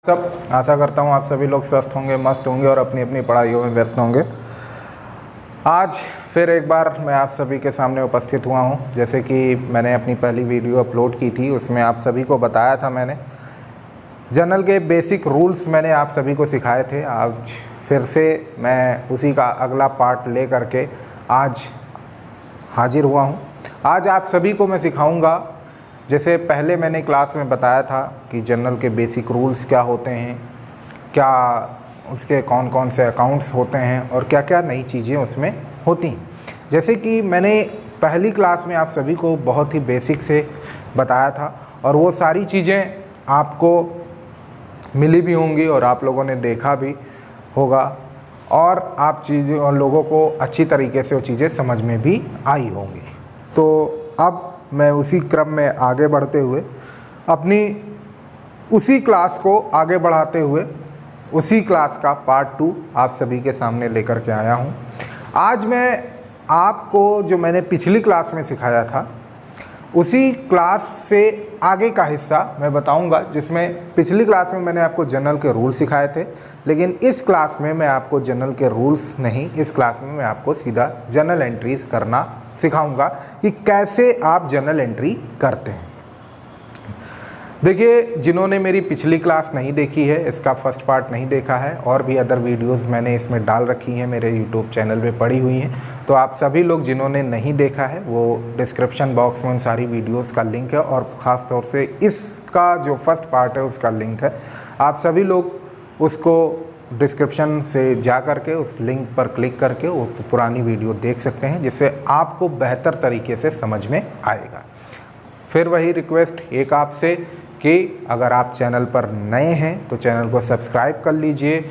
सब आशा करता हूँ आप सभी लोग स्वस्थ होंगे, मस्त होंगे और अपनी अपनी पढ़ाइयों में व्यस्त होंगे। आज फिर एक बार मैं आप सभी के सामने उपस्थित हुआ हूँ। जैसे कि मैंने अपनी पहली वीडियो अपलोड की थी, उसमें आप सभी को बताया था मैंने जनरल के बेसिक रूल्स मैंने आप सभी को सिखाए थे। आज फिर से मैं उसी का अगला पार्ट ले करके आज हाजिर हुआ हूँ। आज आप सभी को मैं सिखाऊंगा, जैसे पहले मैंने क्लास में बताया था कि जनरल के बेसिक रूल्स क्या होते हैं, क्या उसके कौन कौन से अकाउंट्स होते हैं और क्या क्या नई चीज़ें उसमें होती हैं। जैसे कि मैंने पहली क्लास में आप सभी को बहुत ही बेसिक से बताया था और वो सारी चीज़ें आपको मिली भी होंगी और आप लोगों ने देखा भी होगा और आप चीज़ें और लोगों को अच्छी तरीके से वो चीज़ें समझ में भी आई होंगी। तो अब मैं उसी क्रम में आगे बढ़ते हुए अपनी उसी क्लास को आगे बढ़ाते हुए उसी क्लास का पार्ट 2 आप सभी के सामने लेकर के आया हूँ। आज मैं आपको जो मैंने पिछली क्लास में सिखाया था उसी क्लास से आगे का हिस्सा मैं बताऊंगा, जिसमें पिछली क्लास में मैंने आपको जनरल के रूल सिखाए थे, लेकिन इस क्लास में मैं आपको जनरल के रूल्स नहीं, इस क्लास में मैं आपको सीधा जनरल एंट्रीज करना सिखाऊंगा कि कैसे आप जनरल एंट्री करते हैं। देखिए, जिन्होंने मेरी पिछली क्लास नहीं देखी है, इसका फर्स्ट पार्ट नहीं देखा है, और भी अदर वीडियोस मैंने इसमें डाल रखी हैं, मेरे यूट्यूब चैनल पे पड़ी हुई हैं, तो आप सभी लोग जिन्होंने नहीं देखा है वो डिस्क्रिप्शन बॉक्स में उन सारी वीडियोस का लिंक है और ख़ास तौर से इसका जो फर्स्ट पार्ट है उसका लिंक है। आप सभी लोग उसको डिस्क्रिप्शन से जा करके उस लिंक पर क्लिक करके वो पुरानी वीडियो देख सकते हैं, जिससे आपको बेहतर तरीके से समझ में आएगा। फिर वही रिक्वेस्ट एक आपसे कि अगर आप चैनल पर नए हैं तो चैनल को सब्सक्राइब कर लीजिए,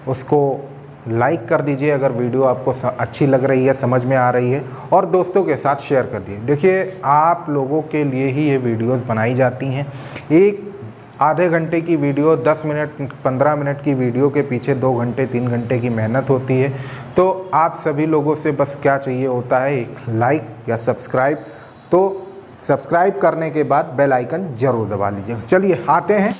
उसको लाइक कर दीजिए अगर वीडियो आपको अच्छी लग रही है, समझ में आ रही है, और दोस्तों के साथ शेयर कर दीजिए। देखिए, आप लोगों के लिए ही ये वीडियोस बनाई जाती हैं। एक आधे घंटे की वीडियो, 10 मिनट 15 मिनट की वीडियो के पीछे 2 घंटे 3 घंटे की मेहनत होती है। तो आप सभी लोगों से बस क्या चाहिए होता है, एक लाइक या सब्सक्राइब। तो सब्सक्राइब करने के बाद बेल आइकन ज़रूर दबा लीजिए। चलिए आते हैं।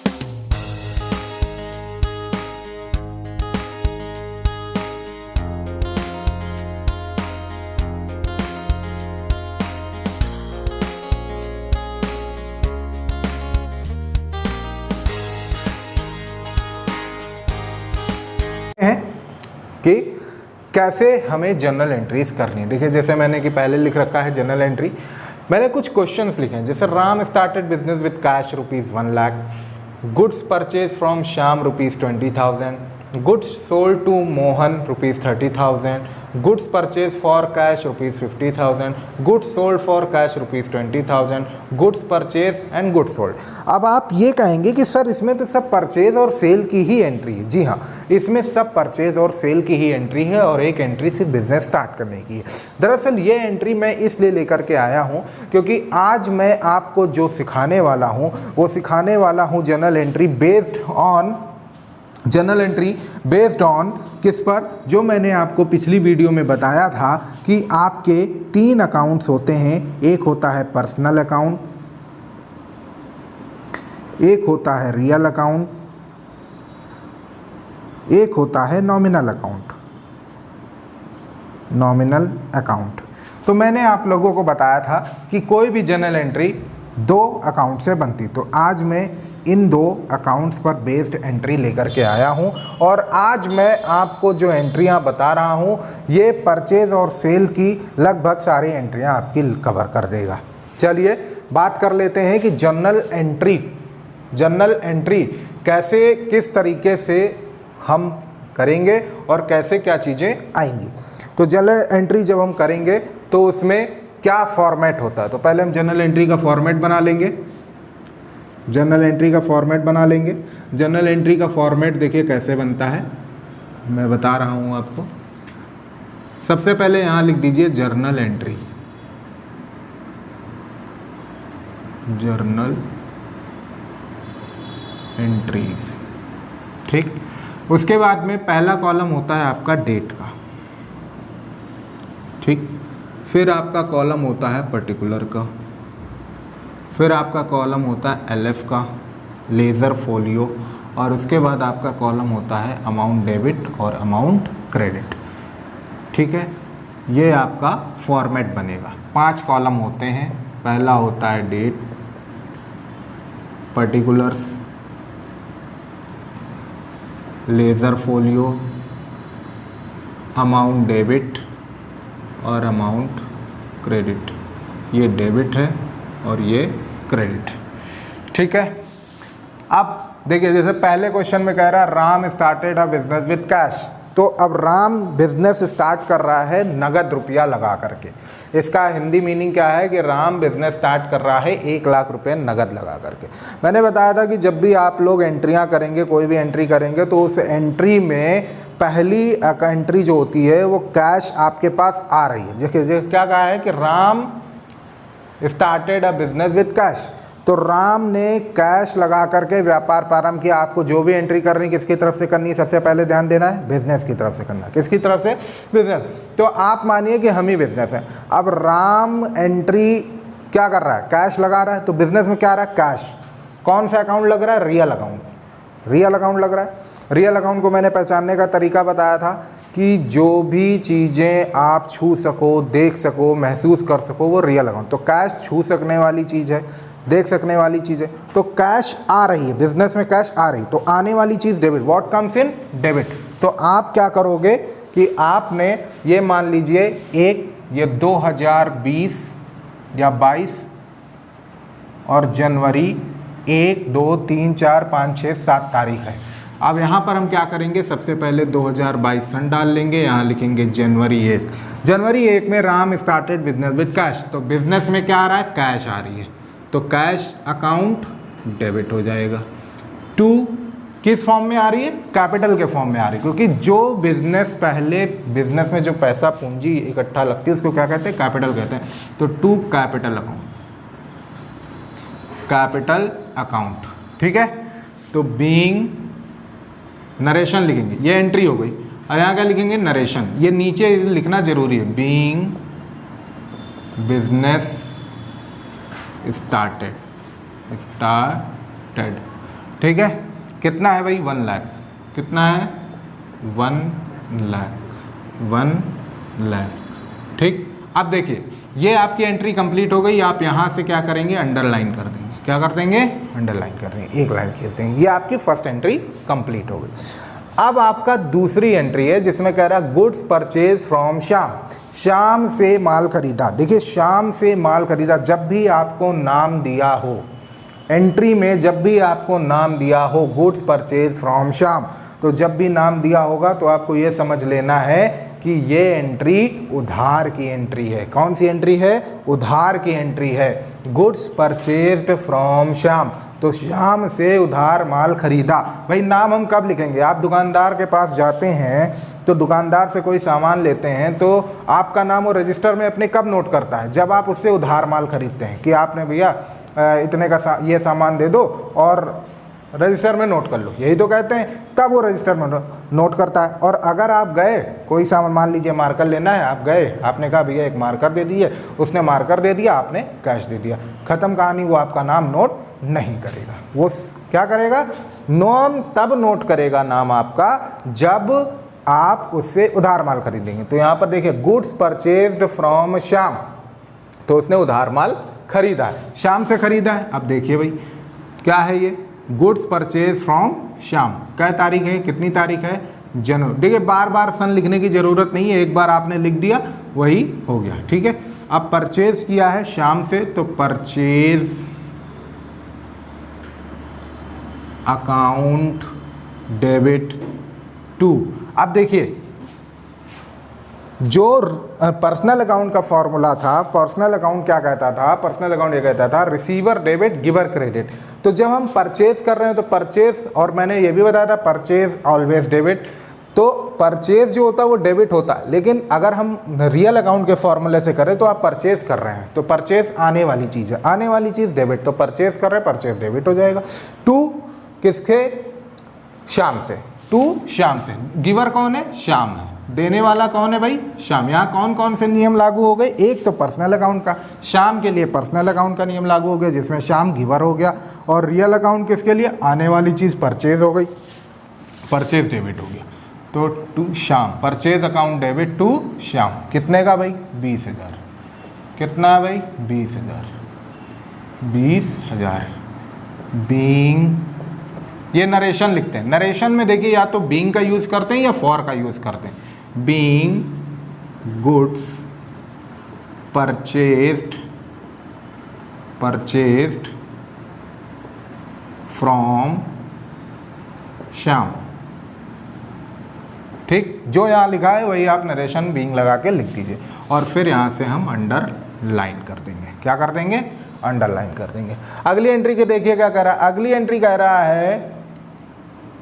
कि कैसे हमें जनरल एंट्रीज करनी है। देखिए, जैसे मैंने कि पहले लिख रखा है जनरल एंट्री, मैंने कुछ क्वेश्चंस लिखे हैं। जैसे Ram started business with cash ₹1 lakh, goods purchase from Shyam ₹20,000, goods sold to Mohan ₹30,000, goods purchase for cash ₹50,000, goods sold for cash ₹20,000, goods purchase and goods sold. अब आप ये कहेंगे कि सर इसमें तो सब परचेज और सेल की ही एंट्री है। जी हाँ, इसमें सब परचेज और सेल की ही एंट्री है और एक एंट्री सिर्फ बिजनेस स्टार्ट करने की है। दरअसल ये एंट्री मैं इसलिए लेकर के आया हूँ क्योंकि आज मैं आपको जो सिखाने वाला हूँ वो सिखाने वाला हूँ जनरल एंट्री बेस्ड ऑन किस पर, जो मैंने आपको पिछली वीडियो में बताया था कि आपके 3 अकाउंट्स होते हैं। एक होता है पर्सनल अकाउंट, एक होता है रियल अकाउंट, एक होता है नॉमिनल अकाउंट। तो मैंने आप लोगों को बताया था कि कोई भी जनरल एंट्री 2 अकाउंट से बनती। तो आज मैं इन 2 अकाउंट्स पर बेस्ड एंट्री लेकर के आया हूं और आज मैं आपको जो एंट्रियां बता रहा हूं ये परचेज और सेल की लगभग सारी एंट्रियां आपकी कवर कर देगा। चलिए बात कर लेते हैं कि जनरल एंट्री कैसे, किस तरीके से हम करेंगे और कैसे क्या चीज़ें आएंगी। तो जनरल एंट्री जब हम करेंगे तो उसमें क्या फॉर्मेट होता है, तो पहले हम जनरल एंट्री का फॉर्मेट बना लेंगे। जनरल एंट्री का फॉर्मेट देखिए कैसे बनता है, मैं बता रहा हूँ आपको। सबसे पहले यहाँ लिख दीजिए जर्नल एंट्रीज, ठीक। उसके बाद में पहला कॉलम होता है आपका डेट का, ठीक। फिर आपका कॉलम होता है पर्टिकुलर का, फिर आपका कॉलम होता है LF का, लेज़र फोलियो, और उसके बाद आपका कॉलम होता है अमाउंट डेबिट और अमाउंट क्रेडिट। ठीक है, ये आपका फॉर्मेट बनेगा। 5 कॉलम होते हैं। पहला होता है date, particulars, ledger folio, amount debit और अमाउंट क्रेडिट। ये डेबिट है और ये क्रेडिट। ठीक है, अब देखिए जैसे पहले क्वेश्चन में कह रहा है Ram started a business with cash, तो अब राम बिजनेस स्टार्ट कर रहा है नगद रुपया लगा करके। इसका हिंदी मीनिंग क्या है कि राम बिजनेस स्टार्ट कर रहा है 1 लाख रुपए नगद लगा करके। मैंने बताया था कि जब भी आप लोग एंट्रियां करेंगे, कोई भी एंट्री करेंगे, तो उस एंट्री में पहली एंट्री जो होती है वो कैश आपके पास आ रही है। देखिए क्या कहा है कि Ram started a business with cash, तो राम ने कैश लगा करके व्यापार प्रारंभ किया। आपको जो भी एंट्री करनी किसकी तरफ से करनी है, सबसे पहले ध्यान देना है बिजनेस की तरफ से करना है। किसकी तरफ से? बिजनेस। तो आप मानिए कि हम ही बिजनेस हैं। अब राम एंट्री क्या कर रहा है? कैश लगा रहा है। तो बिजनेस में क्या आ रहा है? कैश। कौन सा अकाउंट लग रहा है? Real account. रियल अकाउंट लग रहा है। रियल अकाउंट को मैंने पहचानने का तरीका बताया था कि जो भी चीज़ें आप छू सको, देख सको, महसूस कर सको, वो रियल अकाउंट। तो कैश छू सकने वाली चीज़ है, देख सकने वाली चीज़ है, तो कैश आ रही है, बिजनेस में कैश आ रही, तो आने वाली चीज़ debit. What comes in? Debit. तो आप क्या करोगे कि आपने ये मान लीजिए ये 2020 या 22 और जनवरी 1, 2, 3, 4, 5, 6, 7 तारीख है। अब यहाँ पर हम क्या करेंगे, सबसे पहले 2022 सन डाल लेंगे, यहाँ लिखेंगे जनवरी 1। जनवरी 1 में Ram started business with cash, तो बिजनेस में क्या आ रहा है? कैश आ रही है, तो कैश अकाउंट डेबिट हो जाएगा। 2 किस फॉर्म में आ रही है? कैपिटल के फॉर्म में आ रही है, क्योंकि जो बिजनेस पहले बिजनेस में जो पैसा पूंजी इकट्ठा लगती है उसको क्या कहते हैं? कैपिटल कहते हैं। तो 2 कैपिटल अकाउंट, कैपिटल अकाउंट। ठीक है, तो बीइंग नरेशन लिखेंगे, ये एंट्री हो गई। और यहाँ क्या लिखेंगे? नरेशन। ये नीचे लिखना जरूरी है, बीइंग बिजनेस स्टार्टेड। ठीक है, कितना है भाई? 1 लाख। कितना है? 1 लाख। ठीक, अब देखिए ये आपकी एंट्री कंप्लीट हो गई। आप यहाँ से क्या करेंगे? अंडरलाइन कर देंगे। क्या कर देंगे? अंडरलाइन कर देंगे, 1 लाइन खींच देंगे। ये आपकी फर्स्ट एंट्री कंप्लीट हो गई। अब आपका दूसरी एंट्री है जिसमें कह रहा है goods purchase from Shyam. Shyam से माल खरीदा। देखिए श्याम से माल खरीदा, जब भी आपको नाम दिया हो एंट्री में, जब भी आपको नाम दिया हो गुड्स परचेज फ्रॉम श्याम, तो जब भी नाम दिया होगा तो आपको ये समझ लेना है कि ये एंट्री उधार की एंट्री है। कौन सी एंट्री है? उधार की एंट्री है। गुड्स परचेज्ड फ्रॉम श्याम, तो श्याम से उधार माल खरीदा। भाई नाम हम कब लिखेंगे? आप दुकानदार के पास जाते हैं तो दुकानदार से कोई सामान लेते हैं तो आपका नाम वो रजिस्टर में अपने कब नोट करता है? जब आप उससे उधार माल खरीदते हैं कि आपने भैया इतने का ये सामान दे दो और रजिस्टर में नोट कर लो, यही तो कहते हैं। तब वो रजिस्टर में नोट करता है। और अगर आप गए कोई सामान, मान लीजिए मार्कर लेना है, आप गए, आपने कहा भैया एक मार्कर दे दीजिए, उसने मार्कर दे दिया, आपने कैश दे दिया, खत्म कहानी। वो आपका नाम नोट नहीं करेगा। वो क्या करेगा? नाम तब नोट करेगा नाम आपका जब आप उससे उधार माल खरीदेंगे। तो यहाँ पर देखिए गुड्स परचेज्ड फ्रॉम श्याम, तो उसने उधार माल खरीदा है, श्याम से खरीदा है। अब देखिए भाई क्या है ये? Goods purchase from Shyam. क्या तारीख है? कितनी तारीख है? जनवरी। देखिए बार बार सन लिखने की जरूरत नहीं है, एक बार आपने लिख दिया वही हो गया। ठीक है, अब परचेज किया है श्याम से, तो परचेज अकाउंट डेबिट 2। अब देखिए जो पर्सनल अकाउंट का फॉर्मूला था, पर्सनल अकाउंट क्या कहता था? पर्सनल अकाउंट ये कहता था रिसीवर डेबिट गिवर क्रेडिट। तो जब हम परचेज कर रहे हैं तो परचेज, और मैंने ये भी बताया था परचेज ऑलवेज डेबिट, तो परचेज जो होता है वो डेबिट होता है। लेकिन अगर हम रियल अकाउंट के फॉर्मूले से करें तो आप परचेज कर रहे हैं तो परचेज आने वाली चीज़ है, आने वाली चीज़ डेबिट, तो परचेज कर रहे हैं परचेज डेबिट हो जाएगा। 2 किसके? श्याम से। 2 श्याम से। गिवर कौन है? श्याम है। देने वाला कौन है भाई? श्याम। यहाँ कौन कौन से नियम लागू हो गए? एक तो पर्सनल अकाउंट का, श्याम के लिए पर्सनल अकाउंट का नियम लागू हो गया जिसमें श्याम गिवर हो गया, और रियल अकाउंट किसके लिए? आने वाली चीज़ परचेज हो गई, परचेज डेबिट हो गया। तो to Shyam, purchase account debit to Shyam. कितने का भाई? 20,000। कितना है भाई? 20,000। 20,000 बीइंग, ये नरेशन लिखते हैं। नरेशन में देखिए या तो बीइंग का यूज़ करते हैं या फॉर का यूज़ करते हैं। Being goods purchased from Shyam. ठीक, जो यहाँ लिखा है वही आप नरेशन बीइंग लगा के लिख दीजिए, और फिर यहाँ से हम अंडरलाइन कर देंगे। क्या कर देंगे? अंडरलाइन कर देंगे। अगली एंट्री के देखिए क्या कह रहा है। अगली एंट्री कह रहा है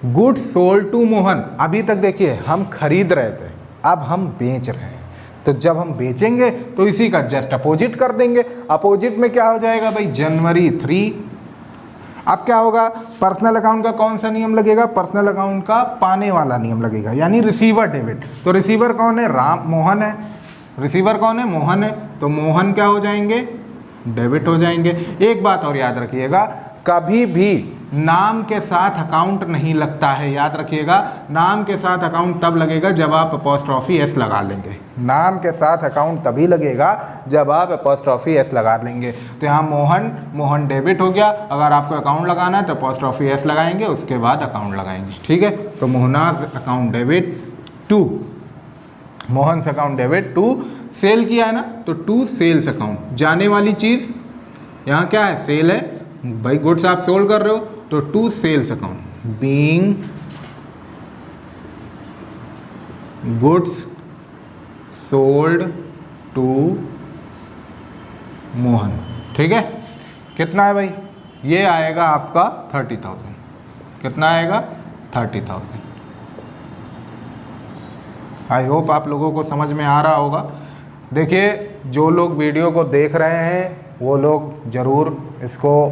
गुड्स सोल्ड टू मोहन। अभी तक देखिए हम खरीद रहे थे, अब हम बेच रहे हैं, तो जब हम बेचेंगे तो इसी का जस्ट अपोजिट कर देंगे। अपोजिट में क्या हो जाएगा भाई? जनवरी 3। अब क्या होगा? पर्सनल अकाउंट का कौन सा नियम लगेगा? पर्सनल अकाउंट का पाने वाला नियम लगेगा, यानी रिसीवर डेबिट। तो रिसीवर कौन है? मोहन है। रिसीवर कौन है? मोहन है। तो मोहन क्या हो जाएंगे? डेबिट हो जाएंगे। एक बात और याद रखिएगा, कभी भी नाम के साथ अकाउंट नहीं लगता है। याद रखिएगा, नाम के साथ अकाउंट तब लगेगा जब आप अपॉस्ट्रॉफी एस लगा लेंगे। नाम के साथ अकाउंट तभी लगेगा जब आप अपॉस्ट्रॉफी एस लगा लेंगे। तो यहाँ मोहन डेबिट हो गया। अगर आपको अकाउंट लगाना है तो अपॉस्ट्रॉफी एस लगाएंगे, उसके बाद अकाउंट लगाएंगे। ठीक है, तो मोहनाज अकाउंट डेबिट टू, मोहन से अकाउंट डेबिट टू, सेल किया है ना, तो टू सेल्स अकाउंट। जाने वाली चीज़ यहाँ क्या है? सेल है भाई, गुड्स आप सोल्ड कर रहे हो, तो to sales account. Being goods sold to Mohan. ठीक है, कितना है भाई? ये आएगा आपका 30,000। कितना आएगा? 30,000। आई होप आप लोगों को समझ में आ रहा होगा। देखिए, जो लोग वीडियो को देख रहे हैं वो लोग ज़रूर इसको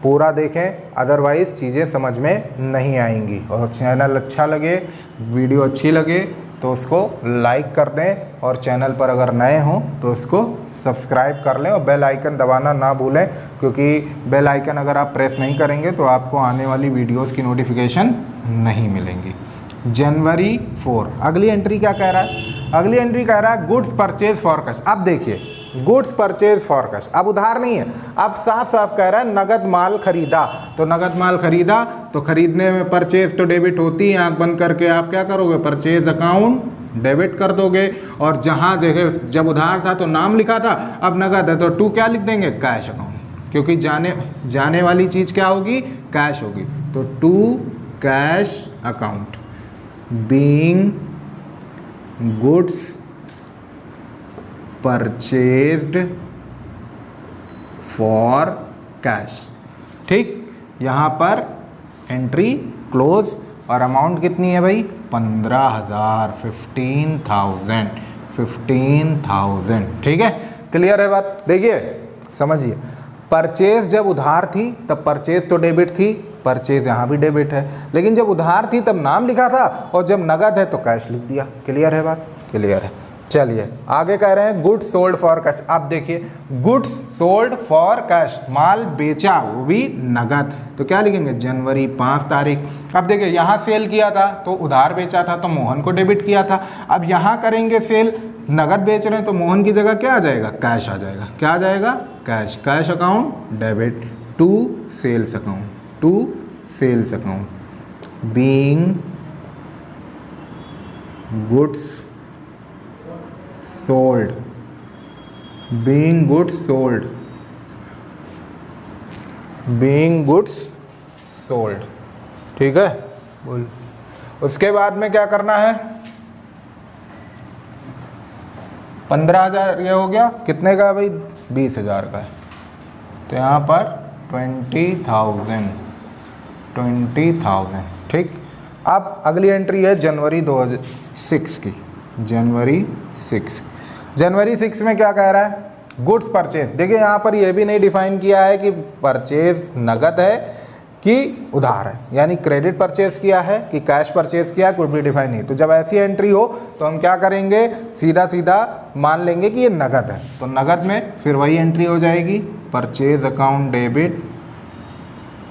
पूरा देखें, अदरवाइज़ चीज़ें समझ में नहीं आएंगी। और चैनल अच्छा लगे, वीडियो अच्छी लगे तो उसको लाइक कर दें, और चैनल पर अगर नए हों तो उसको सब्सक्राइब कर लें, और बेल आइकन दबाना ना भूलें, क्योंकि बेल आइकन अगर आप प्रेस नहीं करेंगे तो आपको आने वाली वीडियोस की नोटिफिकेशन नहीं मिलेंगी। जनवरी 4। अगली एंट्री क्या कह रहा है? अगली एंट्री कह रहा है गुड्स परचेज फॉर कैश। अब देखिए, गुड्स परचेज फॉर कैश, अब उधार नहीं है, अब साफ साफ कह रहा है नगद माल खरीदा। तो नगद माल खरीदा तो खरीदने में परचेज तो डेबिट होती है, आंख बंद करके आप क्या करोगे? परचेज अकाउंट डेबिट कर दोगे। और जहाँ जगह जब उधार था तो नाम लिखा था, अब नगद है तो टू क्या लिख देंगे? कैश अकाउंट, क्योंकि जाने वाली चीज़ क्या होगी? कैश होगी। तो to cash account. Being goods purchased for cash. ठीक, यहाँ पर एंट्री क्लोज, और अमाउंट कितनी है भाई? 15,000, 15,000। ठीक है, क्लियर है बात? देखिए समझिए, परचेज जब उधार थी तब परचेज तो डेबिट थी, परचेज यहाँ भी डेबिट है, लेकिन जब उधार थी तब नाम लिखा था, और जब नगद है तो कैश लिख दिया। क्लियर है बात? क्लियर है। चलिए आगे कह रहे हैं गुड्स सोल्ड फॉर कैश। अब देखिए, गुड्स सोल्ड फॉर कैश, माल बेचा वो भी नगद, तो क्या लिखेंगे? जनवरी 5 तारीख। अब देखिए, यहाँ सेल किया था तो उधार बेचा था तो मोहन को डेबिट किया था। अब यहाँ करेंगे सेल, नगद बेच रहे हैं तो मोहन की जगह क्या आ जाएगा? कैश आ जाएगा। क्या आ जाएगा? Cash. Cash account debit to sales account, to sales account. Being goods sold, being goods sold, being goods sold. ठीक है, बोल। उसके बाद में क्या करना है? 15,000 ये हो गया। कितने का भाई? 20,000 का है, तो यहाँ पर 20,000। ठीक, अब अगली एंट्री है जनवरी 2006 की। जनवरी 6। जनवरी 6 में क्या कह रहा है? Goods purchase. देखिए यहाँ पर ये भी नहीं डिफाइन किया है कि परचेज नगद है कि उधार है, यानी क्रेडिट परचेज किया है कि कैश परचेज किया, कुड बी डिफाइन नहीं। तो जब ऐसी एंट्री हो तो हम क्या करेंगे, सीधा सीधा मान लेंगे कि ये नगद है। तो नगद में फिर वही एंट्री हो जाएगी, purchase account debit,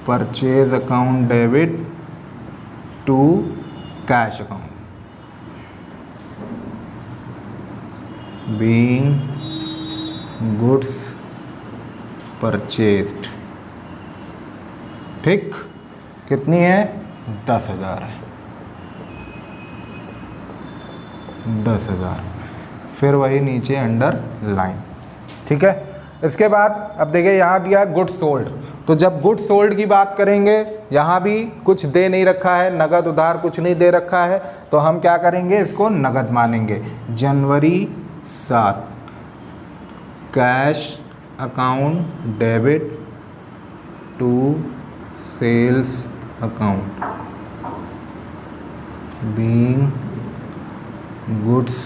purchase account debit to cash account, being goods purchased. ठीक, कितनी है, 10,000 है, 10,000। फिर वही नीचे अंडर लाइन। ठीक है, इसके बाद अब देखिए यहाँ दिया गुड्स सोल्ड। तो जब गुड्स सोल्ड की बात करेंगे, यहाँ भी कुछ दे नहीं रखा है, नगद उधार कुछ नहीं दे रखा है, तो हम क्या करेंगे, इसको नगद मानेंगे। जनवरी 7 cash account debit to sales account being goods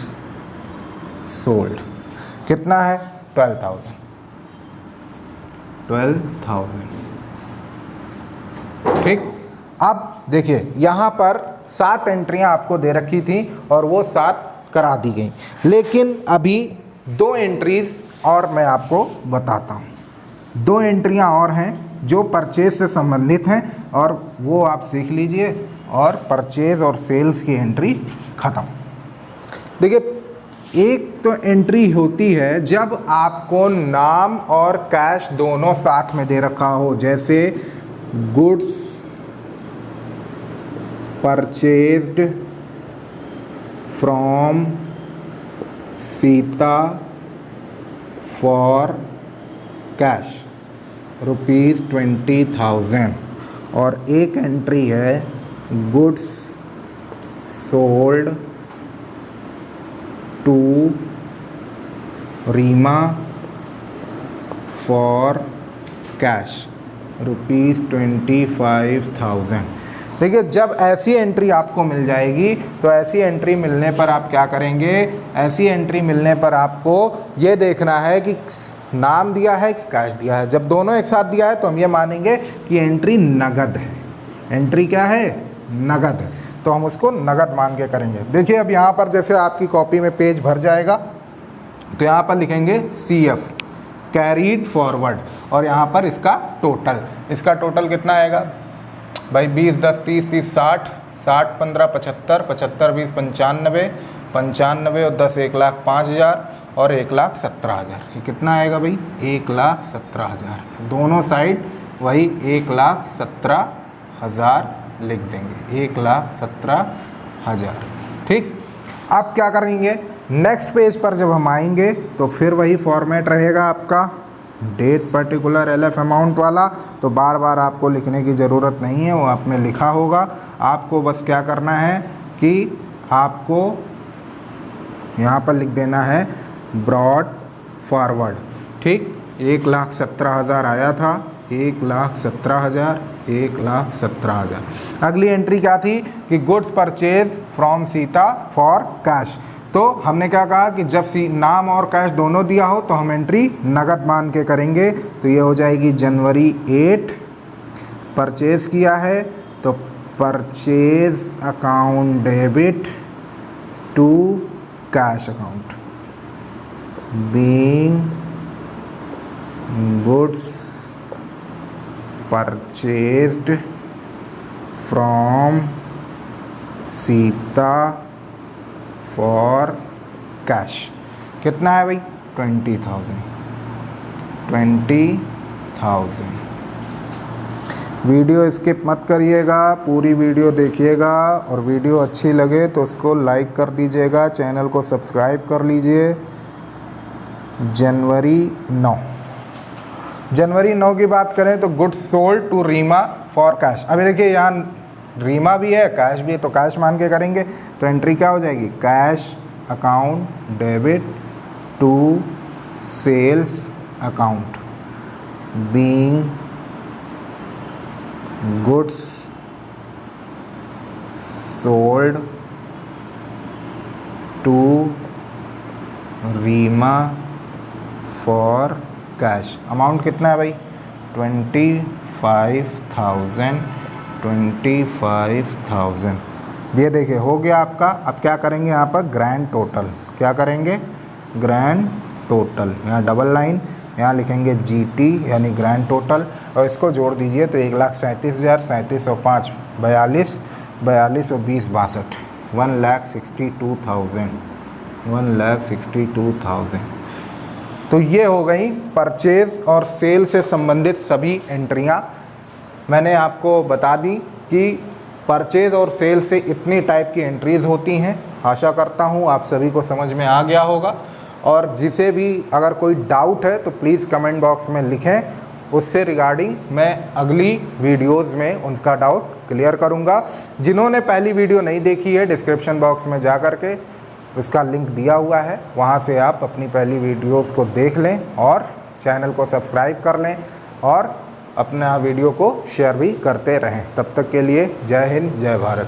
sold. कितना है, 12,000, 12,000। ठीक, अब देखिए यहाँ पर 7 एंट्रियाँ आपको दे रखी थी और वो 7 करा दी गई, लेकिन अभी 2 एंट्रीज और मैं आपको बताता हूँ। 2 एंट्रियाँ और हैं जो परचेज से संबंधित हैं, और वो आप सीख लीजिए, और परचेज और सेल्स की एंट्री ख़त्म। देखिए, एक तो एंट्री होती है जब आपको नाम और कैश दोनों साथ में दे रखा हो, जैसे goods purchased from Sita for cash ₹20,000, और एक एंट्री है goods sold to Reema for cash ₹25,000। देखिए, जब ऐसी एंट्री आपको मिल जाएगी तो ऐसी एंट्री मिलने पर आप क्या करेंगे, ऐसी एंट्री मिलने पर आपको ये देखना है कि नाम दिया है कि कैश दिया है। जब दोनों एक साथ दिया है तो हम ये मानेंगे कि एंट्री नगद है। एंट्री क्या है, नगद है, तो हम उसको नगद मान के करेंगे। देखिए, अब यहाँ पर जैसे आपकी कॉपी में पेज भर जाएगा तो यहाँ पर लिखेंगे CF कैरीड फॉरवर्ड, और यहाँ पर इसका टोटल कितना आएगा भाई, 20, 10, 30, 30, 60, 60, 15, 75, 75, 20, 95, 95 और 10, 1,05,000 और 1,17,000। ये कितना आएगा भाई, 1,17,000। दोनों साइड वही 1,17,000 लिख देंगे, 1,17,000। ठीक, अब क्या करेंगे, नेक्स्ट पेज पर जब हम आएंगे तो फिर वही फॉर्मेट रहेगा आपका, डेट पर्टिकुलर LF अमाउंट वाला। तो बार बार आपको लिखने की ज़रूरत नहीं है, वो आपने लिखा होगा। आपको बस क्या करना है कि आपको यहाँ पर लिख देना है ब्रॉड फॉरवर्ड। ठीक, 1,17,000 आया था, 1,17,000, 1,17,000। अगली एंट्री क्या थी कि goods purchase from Sita for cash. तो हमने क्या कहा कि जब नाम और कैश दोनों दिया हो तो हम एंट्री नगद मान के करेंगे। तो ये हो जाएगी जनवरी 8 परचेज किया है, तो purchase account debit to cash account being goods purchased from Sita for cash. कितना है भाई, 20,000, 20,000। वीडियो स्किप मत करिएगा, पूरी वीडियो देखिएगा, और वीडियो अच्छी लगे तो उसको लाइक कर दीजिएगा, चैनल को सब्सक्राइब कर लीजिए। जनवरी 9 की बात करें तो goods sold to Reema for cash. अभी देखिए, यहाँ रीमा भी है, कैश भी है, तो कैश मान के करेंगे। तो एंट्री क्या हो जाएगी, cash account debit to sales account being goods sold to Reema for cash. Amount कितना है भाई, 25,000। 25,000 ये देखिए हो गया आपका। अब क्या करेंगे यहाँ पर ग्रैंड टोटल, क्या करेंगे ग्रैंड टोटल, यहाँ डबल लाइन, यहाँ लिखेंगे GT यानी ग्रैंड टोटल और इसको जोड़ दीजिए तो 1,37,000, 3705 42 42 और 20 62 1,62,000। तो ये हो गई परचेज़ और सेल से संबंधित सभी एंट्रियाँ। मैंने आपको बता दी कि परचेज़ और सेल से इतनी टाइप की एंट्रीज़ होती हैं। आशा करता हूँ आप सभी को समझ में आ गया होगा और जिसे भी अगर कोई डाउट है तो प्लीज़ कमेंट बॉक्स में लिखें, उससे रिगार्डिंग मैं अगली वीडियोज़ में उनका डाउट क्लियर करूँगा। जिन्होंने पहली वीडियो नहीं देखी है डिस्क्रिप्शन बॉक्स में जा कर के उसका लिंक दिया हुआ है, वहाँ से आप अपनी पहली वीडियोज़ को देख लें और चैनल को सब्सक्राइब कर लें और अपना वीडियो को शेयर भी करते रहें। तब तक के लिए जय हिंद, जय भारत।